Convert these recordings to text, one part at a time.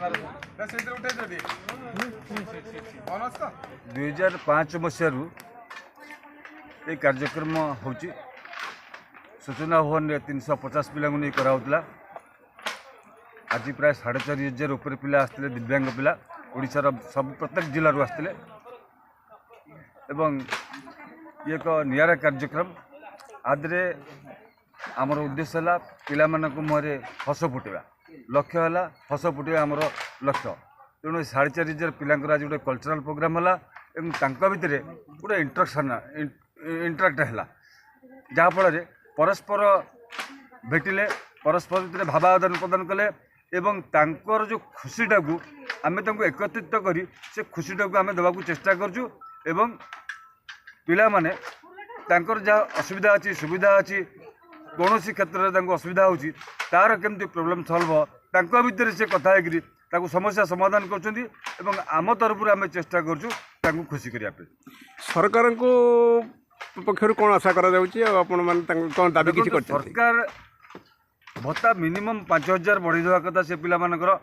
2005 मसीह ये कार्यक्रम हो सूचना भवन में 350 पिला नहीं कराला। आज प्राय 4,500 ऊपर पिला आसते दिव्यांग पिला ओडिशार सब प्रत्येक जिलूर आसते एवं ये एक निरा कार्यक्रम आदरे आमर उद्देश्य है पिला मुहरे हस फुटेगा लक्ष्य है हस फुटेगा आमर लक्ष्य तेणु 4,500 पिला आज गोटे कल्चरल प्रोग्राम है भितर गोटे इंटराक्ट है जहाँफल परस्पर भेटिले परस्पर भितर भाव आदान प्रदान कले एवं तांकर जो खुशीटा को आम एकत्रित करी से खुशीटा को आम देवाक चेष्टा करूँ एवं पिला माने तांकर जहाँ असुविधा अच्छी सुविधा अच्छी कौन क्षेत्र में असुविधा होची तार केमती प्रोब्लेम सॉल्व तांको भितर से कथा है समस्या समाधान कर आम तरफ आम चेष्टा करूँ खुशी करने सरकार को पक्षर कौन आशा करा कौन दाबी किसी सरकार भत्ता मिनिमम 5,000 बढ़ी देवा कथा से पिला मानकर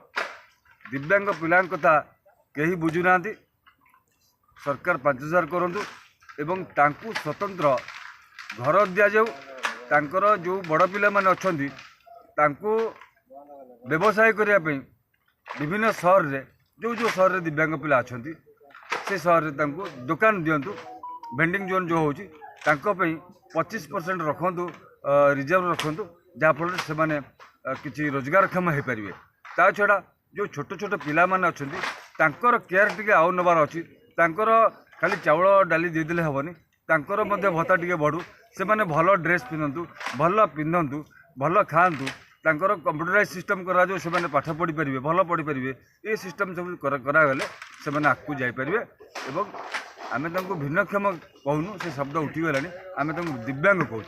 दिव्यांग पिला कथा कहीं बुझुना सरकार 5,000 करूँ एवं तांकु स्वतंत्र घर दि जाऊ तांकर जो बड़ पिला माने अछंती तांकु व्यवसाय करने विभिन्न सहर रे जो सहर रे दिव्यांग पिला अछंती से सहर रे तांकु दुकान दियंतु वेंडिंग जोन जो होची तांको पई 25% रखंतु रिजर्व रखंतु जहाँफल से माने किसी रोजगारक्षम हो पारे ता छड़ा जो छोट छोट पिला माने अछंती तांकर केयर टिके आउ नबार अछि तांकर खाली चाउल डाली देदेले हेबनी तांकर मध्य भत्ता टिके बढ़ू से माने भल ड्रेस पिंधंतु भल खातु तांकर कंप्यूटराइज सिस्टम करा जो से माने पाठ पढ़ी पारे भल पढ़ी पारे ये सिस्टम सब करागले से माने आगू जापारे एवं आम भिन्नक्षम कहूनु से शब्द उठीगला आम दिव्यांग कहूँ।